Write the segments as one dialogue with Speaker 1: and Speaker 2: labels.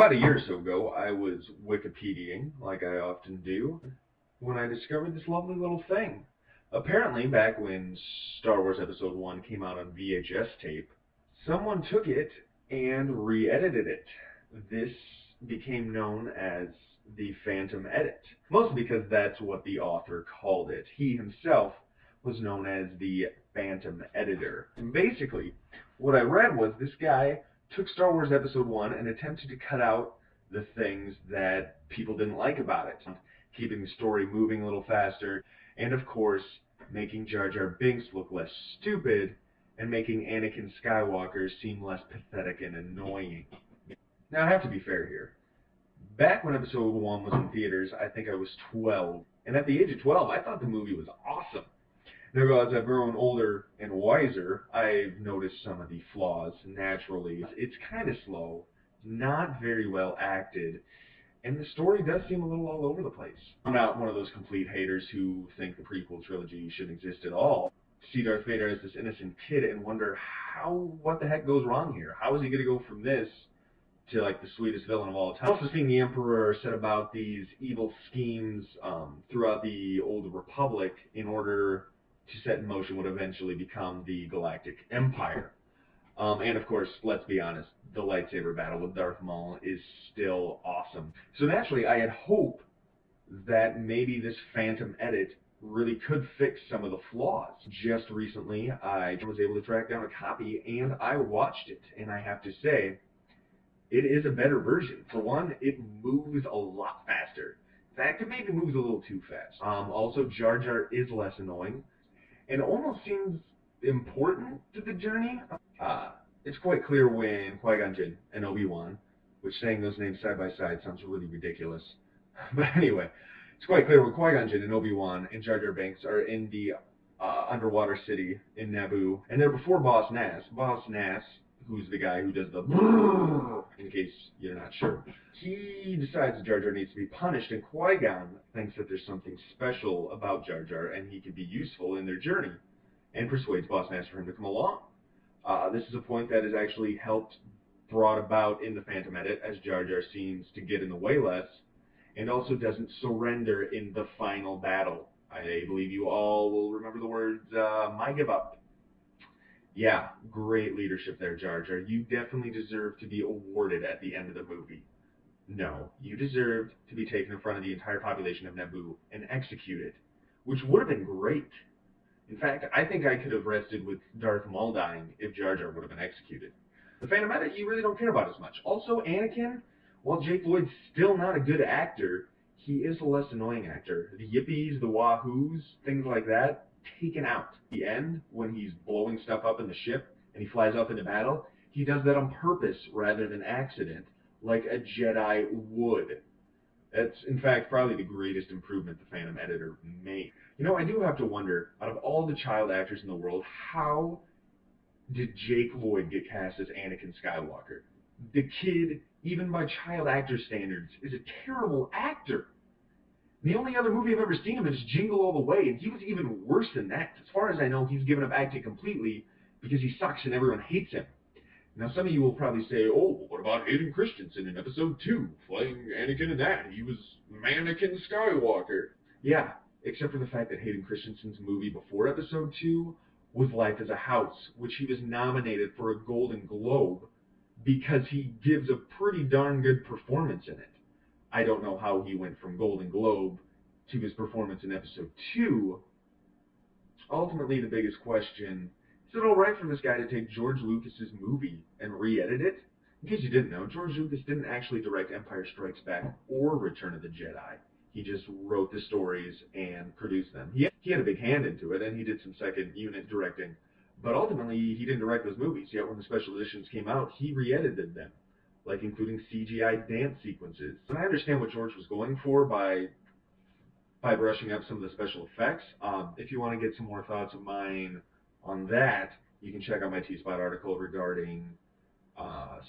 Speaker 1: about a year or so ago, I was Wikipediaing, like I often do, when I discovered this lovely little thing. Apparently, back when Star Wars Episode 1 came out on VHS tape, someone took it and re-edited it. This became known as the Phantom Edit, mostly because that's what the author called it. He himself was known as the Phantom Editor. And basically, what I read was this guy took Star Wars Episode 1 and attempted to cut out the things that people didn't like about it, keeping the story moving a little faster, and of course, making Jar Jar Binks look less stupid, and making Anakin Skywalker seem less pathetic and annoying. Now, I have to be fair here. Back when Episode 1 was in theaters, I think I was 12, and at the age of 12, I thought the movie was awesome. Now, as I've grown older and wiser, I've noticed some of the flaws naturally. It's kind of slow, not very well acted, and the story does seem a little all over the place. I'm not one of those complete haters who think the prequel trilogy shouldn't exist at all. See Darth Vader as this innocent kid and wonder what the heck goes wrong here? How is he going to go from this to like the sweetest villain of all time? Also seeing the Emperor set about these evil schemes throughout the Old Republic in order to set in motion what eventually become the Galactic Empire. And of course, let's be honest, the lightsaber battle with Darth Maul is still awesome. So naturally, I had hope that maybe this Phantom Edit really could fix some of the flaws. Just recently, I was able to track down a copy, and I watched it, and I have to say, it is a better version. For one, it moves a lot faster. In fact, it maybe moves a little too fast. Also, Jar Jar is less annoying, and almost seems important to the journey. It's quite clear when Qui-Gon Jinn and Obi-Wan, which saying those names side by side sounds really ridiculous. But anyway, it's quite clear when Qui-Gon Jinn and Obi-Wan and Jar Jar Binks are in the underwater city in Naboo, and they're before Boss Nass. Boss Nass, who's the guy who does the in case you're not sure, he decides Jar Jar needs to be punished, and Qui-Gon thinks that there's something special about Jar Jar and he could be useful in their journey, and persuades Boss Nass for him to come along. This is a point that is actually brought about in the Phantom Edit, as Jar Jar seems to get in the way less, and also doesn't surrender in the final battle. I believe you all will remember the words, "my give up." Yeah, great leadership there, Jar Jar. You definitely deserve to be awarded at the end of the movie. No, you deserved to be taken in front of the entire population of Naboo and executed, which would have been great. In fact, I think I could have rested with Darth Maul dying if Jar Jar would have been executed. The Phantom Edit you really don't care about as much. Also, Anakin, while Jake Lloyd's still not a good actor, he is a less annoying actor. The yippies, the wahoos, things like that, taken out. The end, when he's blowing stuff up in the ship and he flies off into battle, he does that on purpose rather than accident, like a Jedi would. That's, in fact, probably the greatest improvement the Phantom Editor made. You know, I do have to wonder, out of all the child actors in the world, how did Jake Lloyd get cast as Anakin Skywalker? The kid, even by child actor standards, is a terrible actor. The only other movie I've ever seen him in is Jingle All the Way, and he was even worse than that. As far as I know, he's given up acting completely because he sucks and everyone hates him. Now, some of you will probably say, oh, what about Hayden Christensen in Episode 2, playing Anakin in that? He was Mannequin Skywalker. Yeah, except for the fact that Hayden Christensen's movie before Episode 2 was Life as a House, which he was nominated for a Golden Globe because he gives a pretty darn good performance in it. I don't know how he went from Golden Globe to his performance in Episode 2. Ultimately, the biggest question, is it alright for this guy to take George Lucas's movie and re-edit it? In case you didn't know, George Lucas didn't actually direct Empire Strikes Back or Return of the Jedi. He just wrote the stories and produced them. He had a big hand into it, and he did some second unit directing. But ultimately, he didn't direct those movies. Yet when the special editions came out, he re-edited them, like including CGI dance sequences. And I understand what George was going for by brushing up some of the special effects. If you want to get some more thoughts of mine on that, you can check out my T-Spot article regarding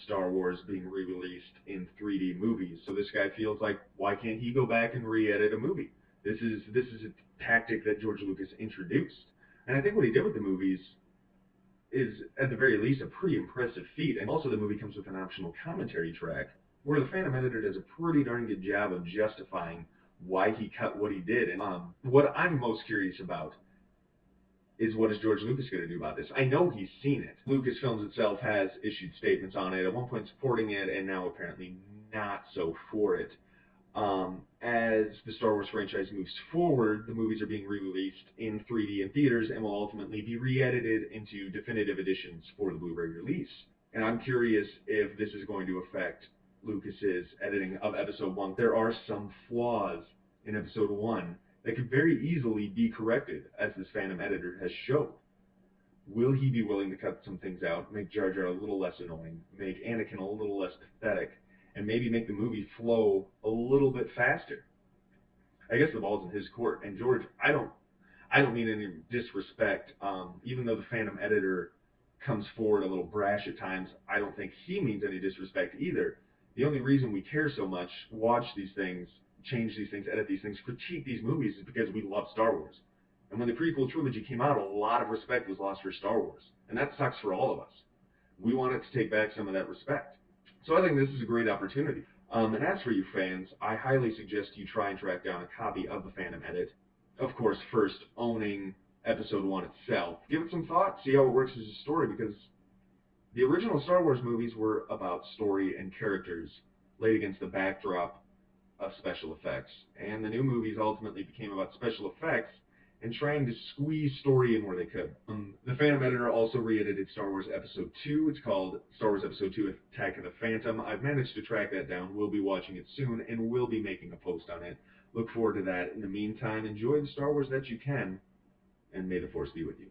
Speaker 1: Star Wars being re-released in 3D movies. So this guy feels like, why can't he go back and re-edit a movie? This is a tactic that George Lucas introduced. And I think what he did with the movies is, at the very least, a pretty impressive feat. And also the movie comes with an optional commentary track where the Phantom editor does a pretty darn good job of justifying why he cut what he did. And what I'm most curious about is what is George Lucas going to do about this? I know he's seen it. Lucasfilms itself has issued statements on it, at one point supporting it, and now apparently not so for it. As the Star Wars franchise moves forward, the movies are being re-released in 3D in theaters and will ultimately be re-edited into definitive editions for the Blu-ray release. And I'm curious if this is going to affect Lucas's editing of Episode 1. There are some flaws in Episode 1 that could very easily be corrected, as this Phantom editor has shown. Will he be willing to cut some things out, make Jar Jar a little less annoying, make Anakin a little less pathetic, and maybe make the movie flow a little bit faster? I guess the ball's in his court. And George, I don't mean any disrespect. Even though the Phantom editor comes forward a little brash at times, I don't think he means any disrespect either. The only reason we care so much, watch these things, change these things, edit these things, critique these movies is because we love Star Wars. And when the prequel trilogy came out, a lot of respect was lost for Star Wars. And that sucks for all of us. We wanted to take back some of that respect. So I think this is a great opportunity. And as for you fans, I highly suggest you try and track down a copy of the Phantom Edit. Of course, first owning Episode 1 itself. Give it some thought, see how it works as a story, because the original Star Wars movies were about story and characters laid against the backdrop of special effects. And the new movies ultimately became about special effects and trying to squeeze story in where they could. The Phantom editor also re-edited Star Wars Episode 2. It's called Star Wars Episode 2 Attack of the Phantom. I've managed to track that down. We'll be watching it soon, and we'll be making a post on it. Look forward to that. In the meantime, enjoy the Star Wars that you can, and may the Force be with you.